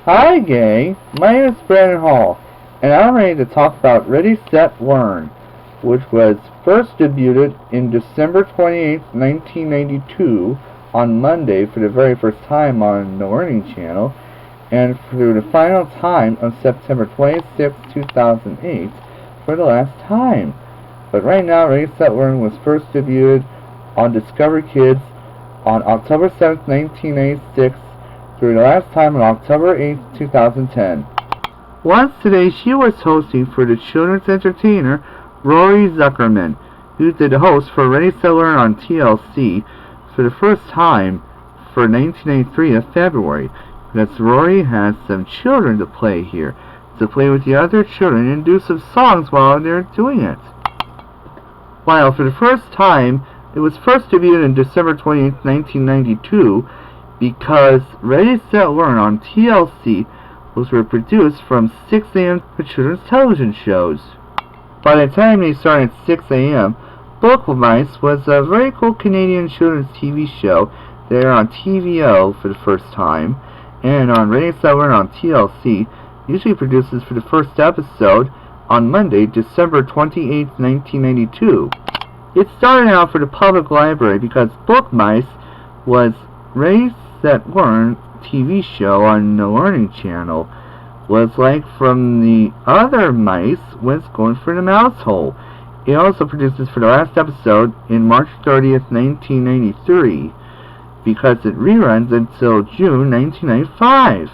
Hi gang, my name is Brandon Hall, and I'm ready to talk about Ready, Set, Learn, which was first debuted in December 28, 1992 on Monday for the very first time on the Learning Channel, and for the final time on September 26, 2008 for the last time. But right now, Ready, Set, Learn was first debuted on Discovery Kids on October 7, 1996 through the last time on October 8, 2010. Once today, she was hosting for the children's entertainer Rory Zuckerman, who did the host for Ready, Set, Learn on TLC for the first time for 1993 of February, because Rory has some children to play here, to play with the other children and do some songs while they're doing it. While for the first time, it was first debuted in December 28, 1992, because Ready, Set, Learn on TLC was reproduced from 6 a.m. for children's television shows. By the time they started at 6 a.m., Bookmice was a very cool Canadian children's TV show that aired on TVO for the first time, and on Ready, Set, Learn on TLC usually produces for the first episode on Monday, December 28, 1992. It started out for the public library because Bookmice was Ready, Set, Learn TV show on the Learning Channel was like from the other mice was going for the mouse hole. It also produces for the last episode in March 30th, 1993 because it reruns until June 1995.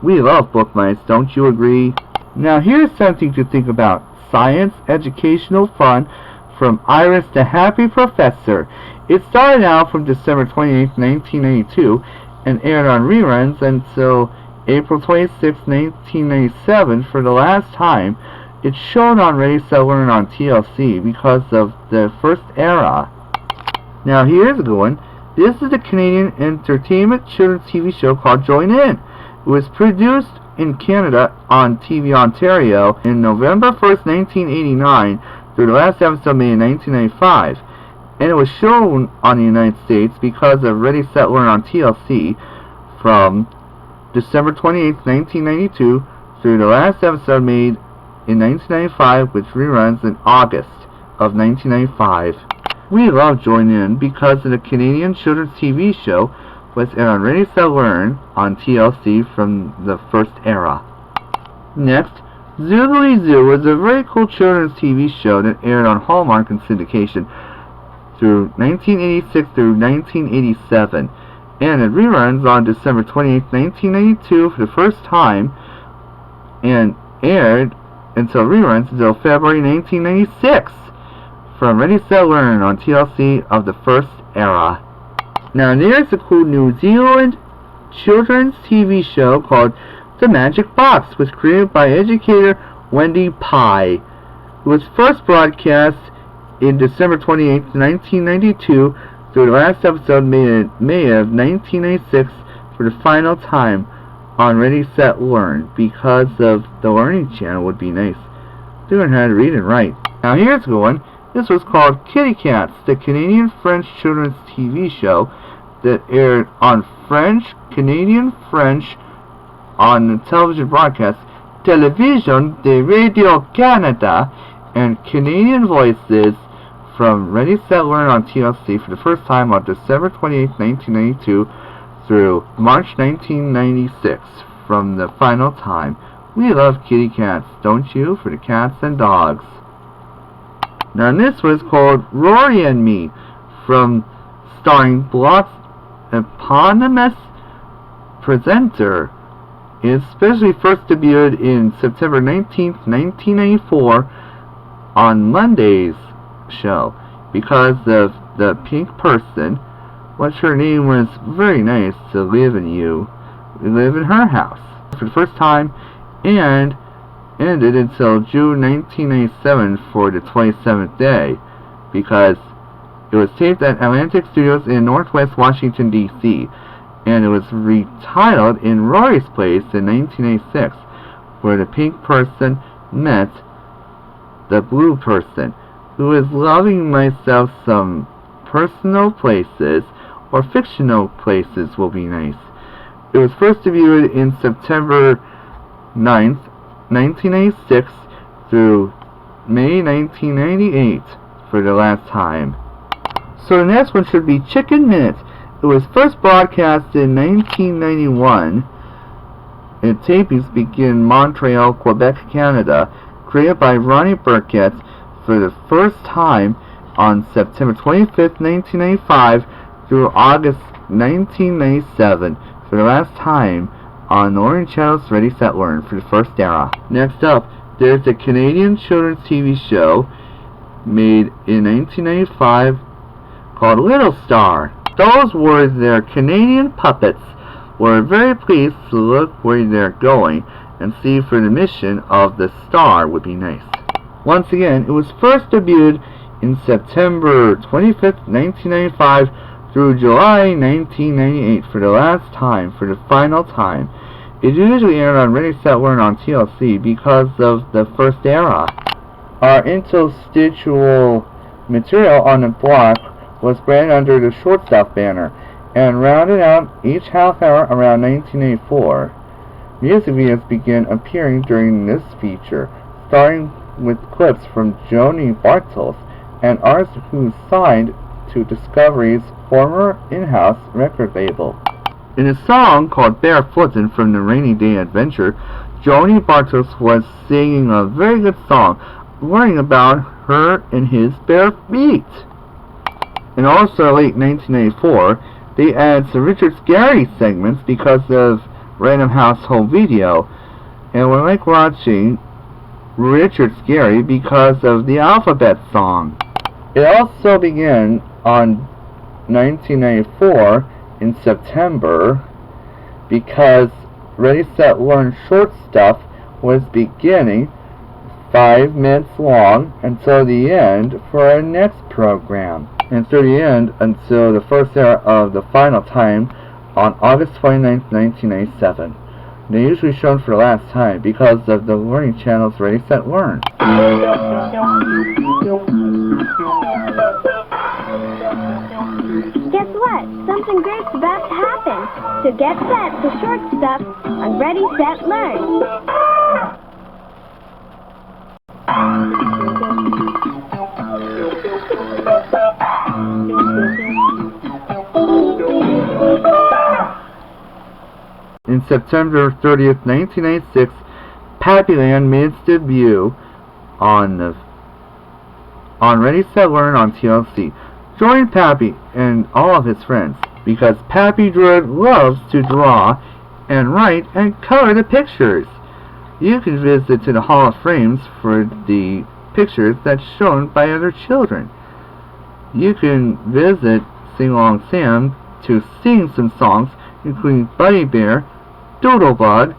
We love Bookmice, don't you agree? Now here's something to think about. Science, educational fun from Iris the Happy Professor. It started out from December 28, 1992 and aired on reruns until April 26, 1997 for the last time. It's shown on Ready, Set, Learn on TLC because of the first era. Now here's a good one. This is a Canadian entertainment children's TV show called Join In. It was produced in Canada on TV Ontario in November 1st, 1989 through the last episode made in 1995. And it was shown on the United States because of Ready, Set, Learn on TLC from December 28, 1992 through the last episode made in 1995, which reruns in August of 1995. We love Join In because of the Canadian children's TV show was aired on Ready, Set, Learn on TLC from the first era. Next, Zoobilee Zoo was a very cool children's TV show that aired on Hallmark and syndication through 1986 through 1987, and it reruns on December 28, 1992 for the first time, and aired until reruns until February 1996 from Ready, Set, Learn on TLC of the first era. Now there's a cool New Zealand children's TV show called The Magic Box, was created by educator Wendy Pye. It was first broadcast in December 28, 1992 through the last episode made in May of 1996 for the final time on Ready, Set, Learn because of the Learning Channel would be nice. Learn how to read and write. Now here's a good one. This was called Kitty Cats, the Canadian-French children's TV show that aired on Canadian French on the television broadcast Television de Radio Canada, and Canadian voices from Ready, Set, Learn on TLC for the first time on December 28, 1992 through March 1996 from the final time. We love kitty cats, don't you, for the cats and dogs. Now this was called Rory and Me, from starring Block's eponymous presenter. It especially first debuted in September 19, 1994 on Monday's show because of the pink person, which her name was very nice to live in her house for the first time, and ended until June 1997 for the 27th day because it was taped at Atlantic Studios in Northwest Washington, D.C., and it was retitled in Rory's Place in 1986, where the pink person met the blue person, who is loving myself some personal places or fictional places will be nice. It was first debuted in September 9th, 1986 through May 1998 for the last time. So the next one should be Chicken Minute. It was first broadcast in 1991, and tapings begin in Montreal, Quebec, Canada, created by Ronnie Burkett for the first time on September 25th, 1995 through August 1997 for the last time on the Orange Channel's Ready, Set, Learn for the first era. Next up, there's a Canadian children's TV show made in 1995 called Little Star. Those were their Canadian puppets were very pleased to look where they're going and see for the mission of the star would be nice. Once again, it was first debuted in September 25th, 1995 through July 1998 for the last time, for the final time. It usually aired on Ready, Set, Learn on TLC because of the first era. Our interstitial material on the block was branded under the Short Stuff banner and rounded out each half hour around 1984. Music videos began appearing during this feature, starting with clips from Joni Bartels, an artist who signed to Discovery's former in-house record label. In a song called Barefootin' from the Rainy Day Adventure, Joni Bartels was singing a very good song, learning about her and his bare feet. In also late 1984, they added some Richard Scarry segments because of Random Household Video, and we like watching Richard Scarry because of the Alphabet song. It also began on 1994 in September because Ready, Set, Learn Short Stuff was beginning 5 minutes long until the end for our next program, and through the end until the first era of the final time on August 29, 1997. They're usually shown for the last time because of the Learning Channel's Ready, Set, Learn. Guess what? Something great's about to happen. So get set for Short Stuff on Ready, Set, Learn. In September 30th, 1996, Pappyland made its debut on Ready, Set, Learn on TLC. Join Pappy and all of his friends because Pappy Druid loves to draw and write and color the pictures. You can visit to the Hall of Frames for the pictures that's shown by other children. You can visit Sing Along Sam to sing some songs including Buddy Bear, Doodlebug,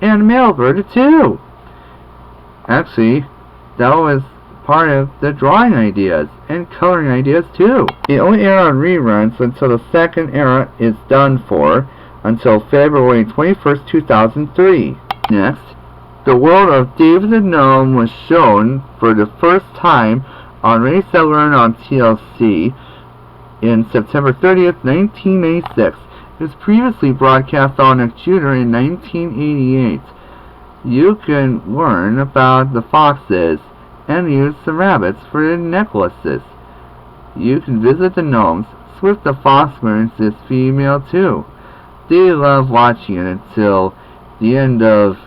and Mailbird too. Actually, that was part of the drawing ideas and coloring ideas too. It only aired on reruns until the second era is done for, until February 21st, 2003. Next, The World of David the Gnome was shown for the first time on Ready, Set, Learn on TLC in September 30th, 1986. It was previously broadcast on Nick Jr. in 1988. You can learn about the foxes and use some rabbits for the necklaces. You can visit the gnomes. Swift the Foxburns is female too. They love watching it until the end of,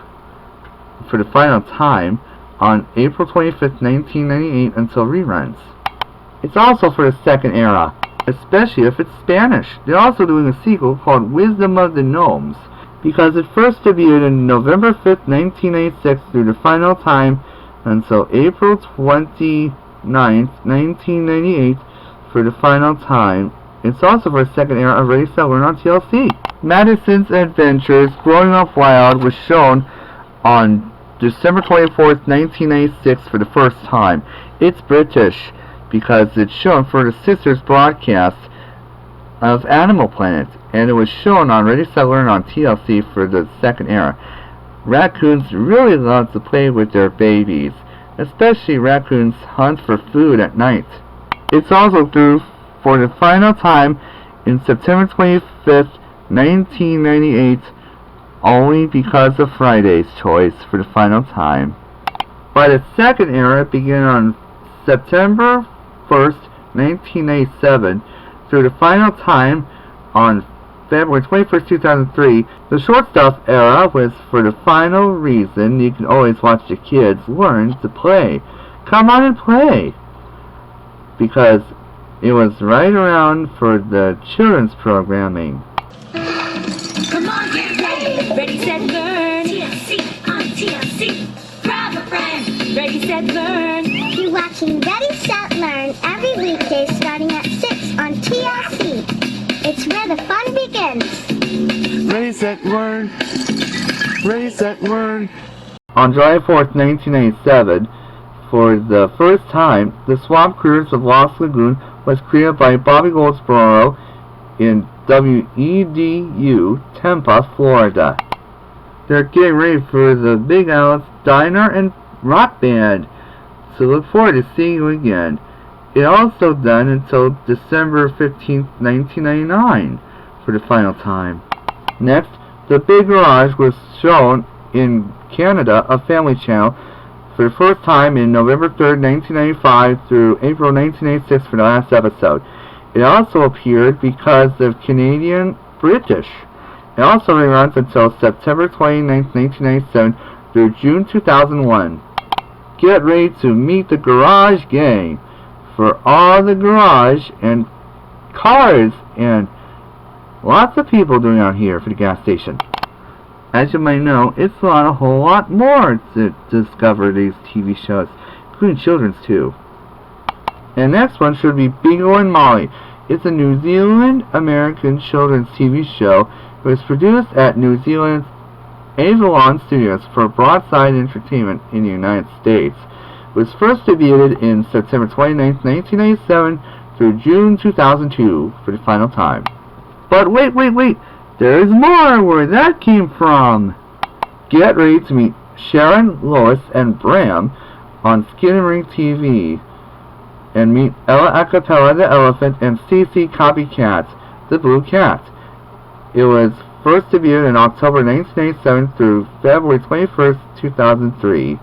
for the final time, on April 25th, 1998 until reruns. It's also for the second era, especially if it's Spanish. They're also doing a sequel called Wisdom of the Gnomes, because it first debuted on November 5th, 1986 through the final time until April 29th, 1998 for the final time. It's also for a second era of Ready, Set, Learn on TLC. Madison's Adventures Growing Up Wild was shown on December 24th, 1996 for the first time. It's British because it's shown for the sisters broadcast of Animal Planet, and it was shown on Ready, Set, Learn on TLC for the second era. Raccoons really love to play with their babies, especially raccoons hunt for food at night. It's also through for the final time in September 25th, 1998, only because of Friday's choice for the final time. By the second era, it began on September 1st, 1987, through the final time on February 21st, 2003. The short stuff era was for the final reason you can always watch the kids learn to play. Come on and play! Because it was right around for the children's programming. Come on, get ready! Ready, set, learn! TLC on TLC! Grab a friend! Ready, set, learn! You're watching Ready, Set, Learn every weekday starting at 6 on TLC. It's where the fun begins. Ready, set, learn! Ready, set, learn! On July 4th, 1987, for the first time, the Swamp Cruise of Lost Lagoon was created by Bobby Goldsboro in WEDU, Tampa, Florida. They're getting ready for the Big Al's Diner and Rock Band, so look forward to seeing you again. It also done until December 15th, 1999 for the final time. Next, The Big Garage was shown in Canada, a Family Channel, for the first time in November 3rd, 1995 through April 1986 for the last episode. It also appeared because of Canadian British. It also reruns until September 29th, 1997 through June 2001. Get ready to meet the Garage Gang for all the garage and cars and lots of people doing out here for the gas station. As you might know, it's a whole lot more to discover these TV shows, including children's too. And next one should be Bingo and Molly. It's a New Zealand-American children's TV show. It was produced at New Zealand's Avalon Studios for Broadside Entertainment in the United States. It was first debuted in September 29th, 1997 through June 2002 for the final time. But wait! There's more where that came from! Get ready to meet Sharon, Lois, and Bram on Skinnering TV, and meet Ella Acapella the Elephant and Cece Copycat the Blue Cat. It was first debuted in October 1987 through February 21st, 2003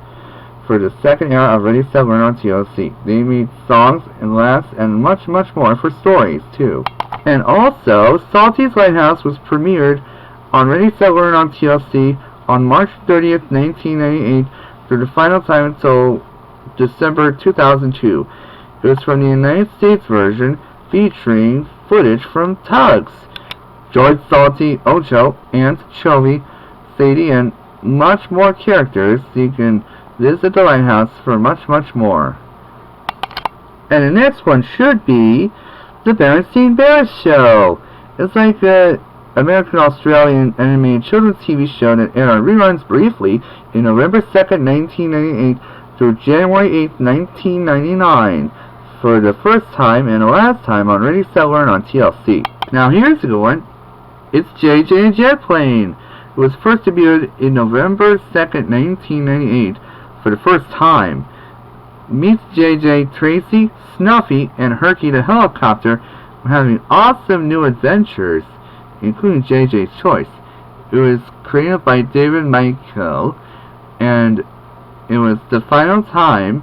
for the second era of Ready, Set, Learn on TLC. They meet songs and laughs and much more for stories too. And also, Salty's Lighthouse was premiered on Ready, Set, Learn on TLC on March 30th, 1998 through the final time until December 2002. It was from the United States version, featuring footage from Tugs, George, Salty, Ocho, Aunt, Chovy, Sadie, and much more characters. So you can visit the lighthouse for much more. And the next one should be The Berenstain Bears Show. It's like a American-Australian animated children's TV show that aired on reruns briefly in November 2nd, 1998 through January 8th, 1999 for the first time and the last time on Ready, Set, Learn on TLC. Now here's a good one. It's JJ and Jet Plane. It was first debuted in November 2nd, 1998 for the first time. Meets JJ, Tracy, Snuffy, and Herky the helicopter were having awesome new adventures, including JJ's Choice. It was created by David Michael, and it was the final time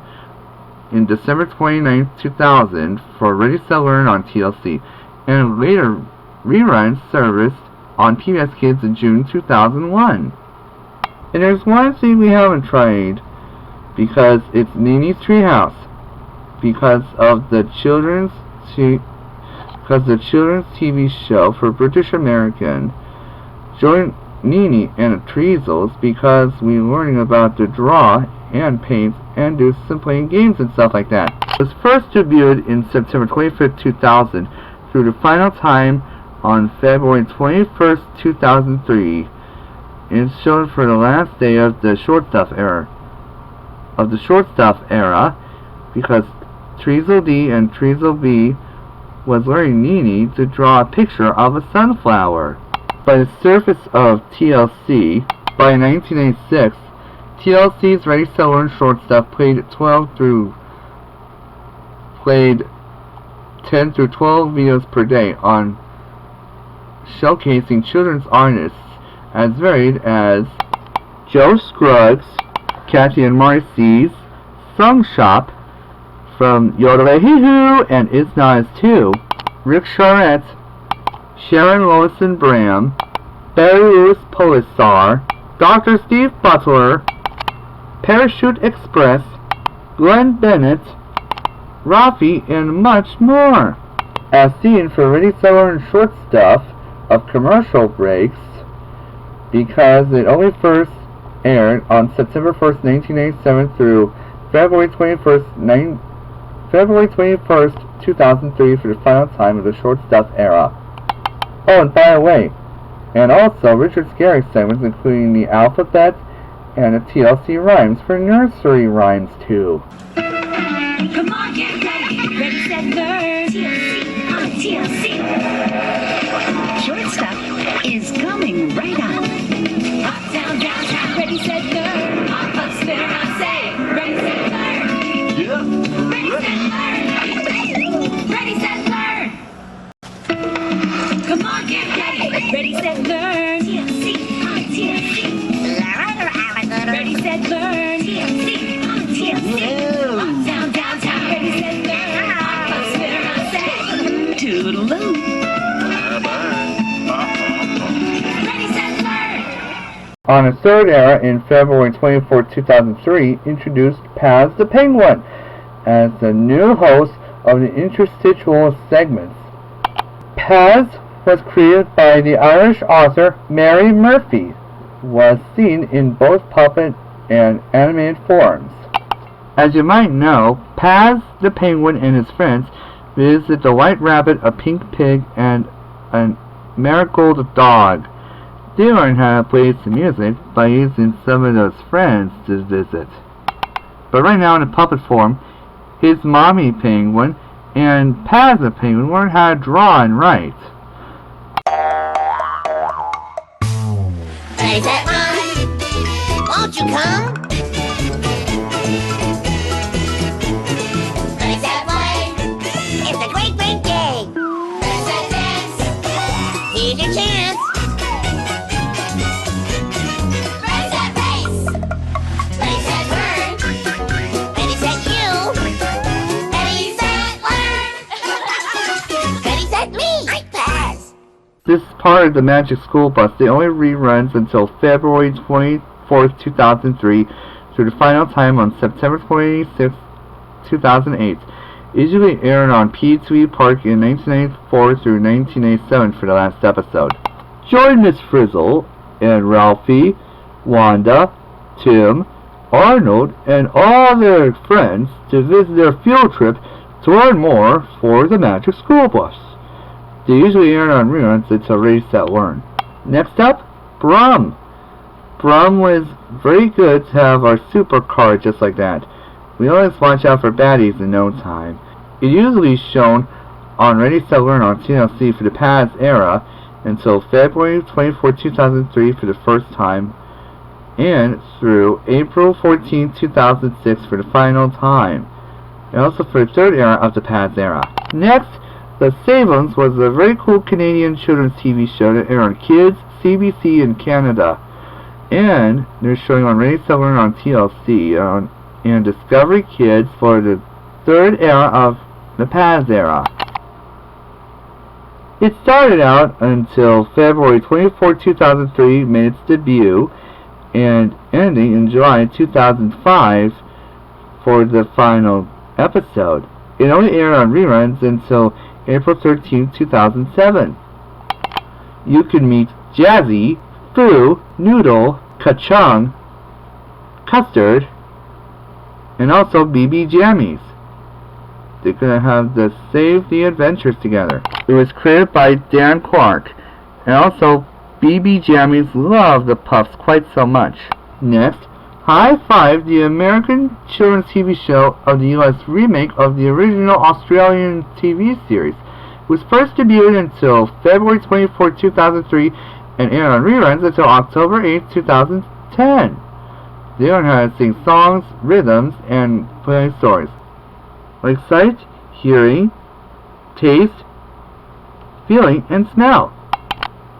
in December 29th, 2000 for Ready, Set, Learn on TLC, and later reruns serviced on PBS Kids in June 2001. And there's one thing we haven't tried, because it's Nini's Treehouse, because the children's TV show for British American. Join Nini and the Treezels because we're learning about the draw and paint and do some playing games and stuff like that. It was first debuted in September 25th, 2000 through the final time on February 21st, 2003. And it's shown for the last day of the short stuff era. Because Treezel D and Treezel B was learning Nini to draw a picture of a sunflower. By the surface of TLC, by 1986, TLC's Ready, Set, Learn short stuff played 10 through 12 videos per day on showcasing children's artists as varied as Joe Scruggs, Kathy and Marcy's Song Shop, from Yodelay-Hee-Hoo and It's Not As 2, Rick Charette, Sharon Loison Bram, Barry Lewis Polisar, Dr. Steve Butler, Parachute Express, Glenn Bennett, Rafi, and much more. As seen for Ready Set Learn short stuff of commercial breaks, because it only first aired on September 1st, 1987 through February 21st, 2003 for the final time of the short stuff era. Oh, and by the way, and also Richard Scarry segments including the alphabet and the TLC rhymes for nursery rhymes too. Come on, get ready. Ready, set, learn. TLC on TLC. Short stuff is coming right up. Uptown, downtown. Ready, set, learn. Up, spin around, say. Ready, set, learn. Yeah. Ready, set, learn. Ready, set, learn. Come on, get ready. Ready, set, learn. TLC on TLC. Ready, set, learn. TLC on TLC. Uptown, downtown. Ready, set, learn. Up, spin around, say. Toodaloo. Ready, set, learn. On a third era in February 24, 2003, introduced Paz the Penguin as the new host of the interstitial segments. Paz was created by the Irish author Mary Murphy, was seen in both puppet and animated forms. As you might know, Paz the Penguin and his friends visit the White Rabbit, a pink pig, and a marigold dog. They learn how to play some music by using some of those friends to visit. But right now in the puppet form, his mommy penguin and Paz the Penguin learn how to draw and write. Ready, set, run. Won't you come? Ready, set, play. It's a great, great day. Ready, set, dance. Here's your chance. Ready, set, race. Ready, set, learn. Ready, set, you. Ready, set, learn. Ready, set, me. I pass. This is part of the Magic School Bus. They only reruns until February 24th, 2003 through the final time on September 26th, 2008. Usually aired on P2E Park in 1994 through 1987 for the last episode. Join Miss Frizzle and Ralphie, Wanda, Tim, Arnold, and all their friends to visit their field trip to learn more for the Magic School Bus. They usually air on reruns until Ready, Set, Learn. Next up, Brum. Brum was very good to have our super card just like that. We always watch out for baddies in no time. It usually shown on Ready, Set, Learn on TLC for the Paz era until February 24, 2003 for the first time, and through April 14, 2006 for the final time, and also for the third era of the Paz era. Next, the Save-Ums was a very cool Canadian children's TV show that aired on Kids, CBC in Canada. And they're showing on Ready, Set, Learn on TLC and Discovery Kids for the third era of the Paz era. It started out until February 24, 2003, made its debut, and ending in July 2005 for the final episode. It only aired on reruns until April 13, 2007. You can meet Jazzy, Foo, Noodle, Ka-Chung, Custard, and also BB Jammies. They're gonna have the Save the Adventures together. It was created by Dan Clark, and also BB Jammies love the Puffs quite so much. Next, High Five, the American children's TV show of the US remake of the original Australian TV series, was first debuted until February 24, 2003 and aired on reruns until October 8, 2010. They learn how to sing songs, rhythms, and play stories like sight, hearing, taste, feeling, and smell.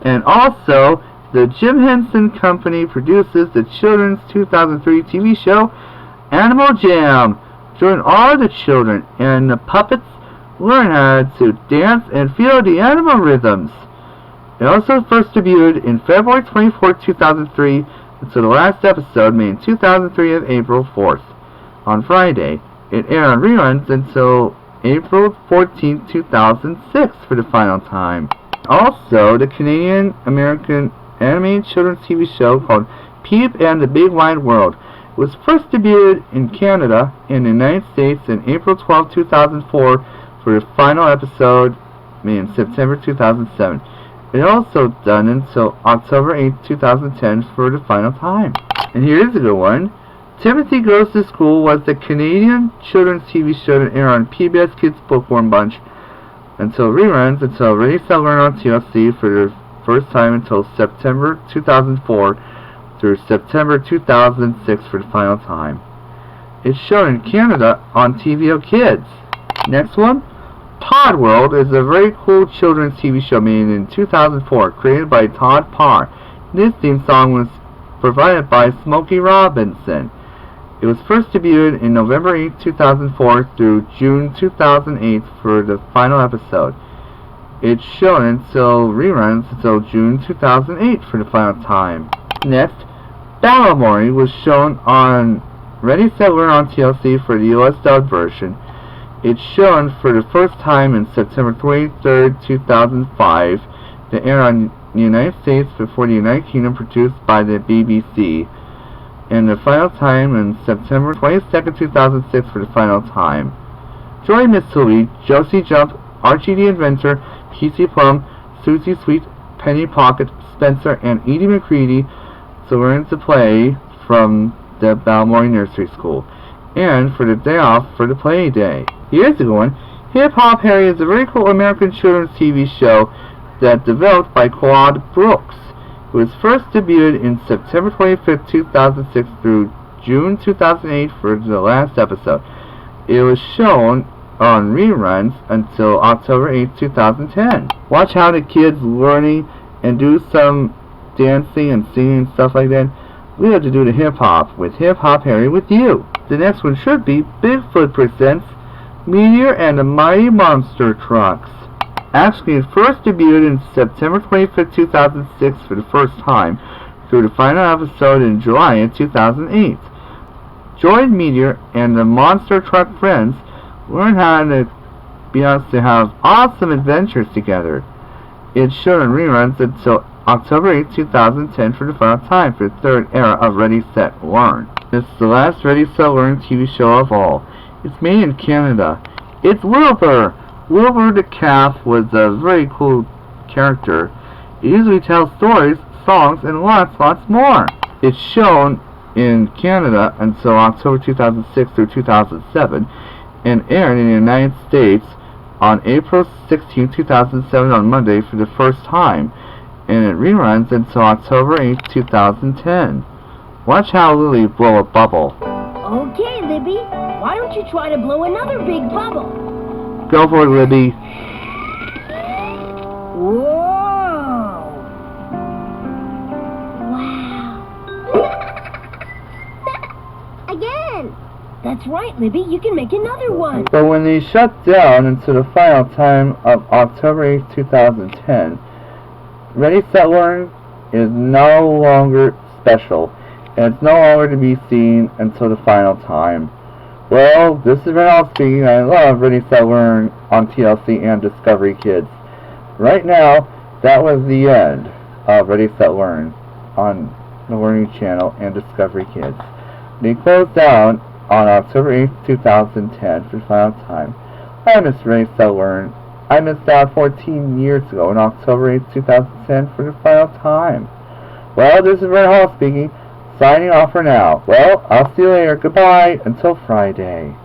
And also, the Jim Henson Company produces the children's 2003 TV show Animal Jam. Join all the children and the puppets learn how to dance and feel the animal rhythms. It also first debuted in February 24, 2003, until the last episode made in 2003 of April 4th. On Friday, it aired on reruns until April 14, 2006 for the final time. Also, the Canadian-American animated children's TV show called Peep and the Big Wide World was first debuted in Canada and the United States in April 12, 2004 for the final episode made in September 2007. It also done until October 8, 2010 for the final time. And here's a good one. Timothy Goes to School was the Canadian children's TV show that aired on PBS Kids Bookworm Bunch until reruns until Ready Set Learn on TLC for the first time until September 2004 through September 2006 for the final time. It's shown in Canada on TVO Kids. Next one. Todd World is a very cool children's TV show made in 2004, created by Todd Parr. This theme song was provided by Smokey Robinson. It was first debuted in November 8, 2004 through June 2008 for the final episode. It's shown until reruns until June 2008 for the final time. Next, Balamory was shown on Ready Set Learn on TLC for the US dubbed version. It's shown for the first time in September 23, 2005. It aired on the United States before the United Kingdom, produced by the BBC. And the final time in September 22, 2006 for the final time. Joy Miss Louie, Josie Jump, Archie the Inventor, PC Plum, Susie Sweet, Penny Pocket, Spencer, and Edie McCready to learn to play from the Balmoral Nursery School, and for the day off for the play day. Here's a good one. Hip Hop Harry is a very cool American children's TV show that developed by Claude Brooks. It was first debuted in September 25, 2006 through June 2008 for the last episode. It was shown on reruns until October 8, 2010. Watch how the kids learning and do some dancing and singing and stuff like that. We have to do the hip hop with Hip Hop Harry with you. The next one should be Bigfoot Presents Meteor and the Mighty Monster Trucks. Actually, it first debuted in September 25, 2006 for the first time through the final episode in July of 2008. Join Meteor and the Monster Truck friends learn how to be able to have awesome adventures together. It's shown in reruns until October 8, 2010 for the final time for the third era of Ready, Set, Learn. This is the last Ready, Set, Learn TV show of all. It's made in Canada. It's Wilbur! Wilbur the calf was a very cool character. He usually tells stories, songs, and lots more. It's shown in Canada until October 2006 through 2007 and aired in the United States on April 16, 2007 on Monday for the first time, and it reruns until October 8, 2010. Watch how Lily blow a bubble. Okay, Libby, why don't you try to blow another big bubble? Go for it, Libby. Whoa! Wow. Again. That's right, Libby, you can make another one. But when they shut down until the final time of October 8, 2010, Ready, Set, Learn is no longer special, and it's no longer to be seen until the final time. Well, this is Renald speaking. I love Ready, Set, Learn on TLC and Discovery Kids. Right now, that was the end of Ready, Set, Learn on the Learning Channel and Discovery Kids. They closed down on October 8, 2010 for the final time. I miss Ready, Set, Learn. I missed out 14 years ago on October 8, 2010 for the final time. Well, this is Renald speaking. Signing off for now. Well, I'll see you later. Goodbye until Friday.